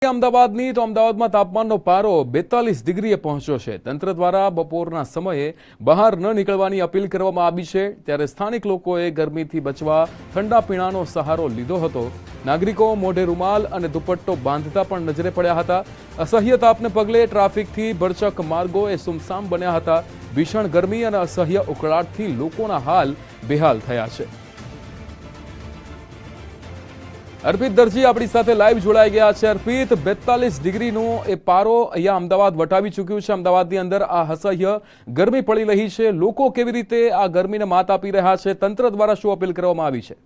અમદાવાદની તો અમદાવાદમાં તાપમાનનો પારો 42 ડિગ્રીએ પહોંચ્યો છે। તંત્ર દ્વારા બપોરના સમયે બહાર ન નીકળવાની અપીલ કરવામાં આવી છે, ત્યારે સ્થાનિક લોકોએ ગરમીથી બચવા ઠંડા પીણાનો સહારો લીધો હતો। નાગરિકો મોઢે રૂમાલ અને દુપટ્ટો બાંધતા પણ નજરે પડ્યા હતા। અસહ્ય તાપને પગલે ટ્રાફિકથી ભરચક માર્ગો એ સુમસામ બન્યા હતા। ભીષણ ગરમી અને અસહ્ય ઉકળાટથી લોકોના હાલ બેહાલ થયા છે। अर्पित दर्जी अपनी साथे लाइव जोड़ाई गया है। अर्पित 42 डिग्रीनो ए पारो अहींया अमदावाद वटावी चूक्युं छे। अमदावादनी अंदर आ असह्य गरमी पड़ी रही है। लोको केवी रीते आ गरमीने मात आपी रह्या छे? तंत्र द्वारा शुं अपील करवामां आवी छे?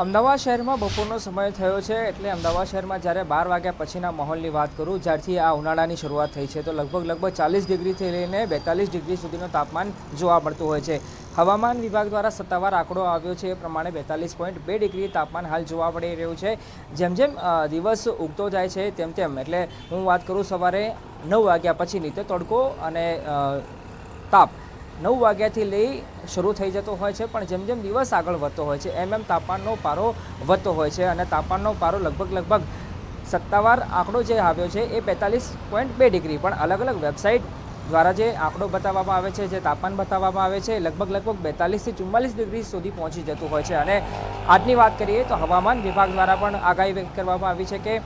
अमदावाद शहर में बपोरनो समय थयो छे एटले अमदावाद शहर में ज्यारे 12 वाग्या पछीना माहोलनी वात करूँ, ज्यारथी आ उनाळानी शरूआत थई छे तो लगभग 40 डिग्रीथी लईने 42 डिग्री सुधीनो तापमान जोवा मळतुं होय छे। हवामान विभाग द्वारा सत्तावार आंकड़ो आव्यो छे ए प्रमाणे 42.2 डिग्री तापमान हाल जोवा मळी रह्युं छे। जेम जेम दिवस उगतो जाय छे तेम तेम एटले हुं वात करूं सवारे 9 वाग्या पछीनी तो तड़को अने ताप 9 वाग्याथी लई शरू थई जतो होय छे, पण जेम जेम दिवस आगळ वधतो होय छे एम एम तापमाननो पारो वधतो होय छे अने तापमाननो पारो लगभग सत्तावार आंकड़ो जे आव्यो छे ए 42.2 डिग्री, पण अलग अलग वेबसाइट द्वारा जे आंकड़ो बताववामां आवे छे, जे तापमान बताववामां आवे छे लगभग 42 થી 44 डिग्री सुधी पहोंची जतुं होय छे। अने आजनी वात करीए तो हवामान विभाग द्वारा पण आगाही व्यक्त करवामां आवी छे के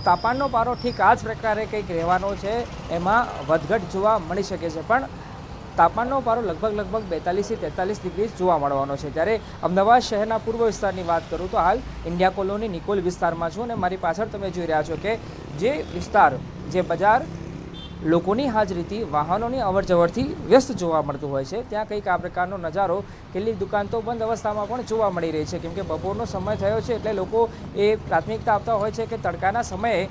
तापमाननो पारो ठीक आ ज प्रकारे कंईक रहेવાનો छे, एमां વધઘટ જોવા મળી શકે છે, પણ तापमानનો पारो लगभग 42 થી 43 डिग्री જોવા મળવાનો છે। ત્યારે અમદાવાદ શહેરના પૂર્વ વિસ્તારની વાત કરું તો હાલ ઇન્ડિયા કોલોની નિકોલ વિસ્તારમાં છું અને મારી પાછળ તમે જોઈ રહ્યા છો કે જે વિસ્તાર, જે બજાર લોકોની હાજરીથી વાહનોની અવરજવરથી વ્યસ્ત જોવા મળતું હોય છે, ત્યાં કંઈક આ પ્રકારનો નજારો કેટલીક દુકાન તો બંધ અવસ્થામાં પણ જોવા મળી રહી છે, કેમ કે બપોરનો સમય થયો છે એટલે લોકો એ પ્રાથમિકતા આપતા હોય છે કે તડકાના સમયે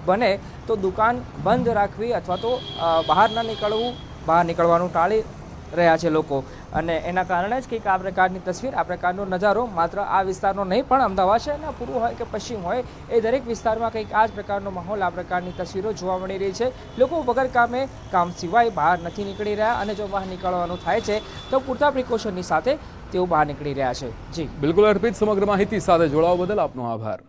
બને તો દુકાન બંધ રાખવી અથવા તો બહાર નીકળવાનું ટાળી રહ્યા છે લોકો, અને એના કારણે જ કંઈક આ પ્રકારની તસવીર, આ પ્રકારનો નજારો માત્ર આ વિસ્તારનો નહીં પણ અમદાવાદ શહેરના પૂર્વ હોય કે પશ્ચિમ હોય એ દરેક વિસ્તારમાં કંઈક આ જ પ્રકારનો માહોલ, આ પ્રકારની તસવીરો જોવા મળી રહી છે। લોકો વગર કામ સિવાય બહાર નથી નીકળી રહ્યા અને જો બહાર નીકળવાનું થાય છે તો પૂરતા પ્રિકોશનની સાથે તેઓ બહાર નીકળી રહ્યા છે। જી બિલકુલ અર્પિત, સમગ્ર માહિતી સાથે જોડાવા બદલ આપનો આભાર।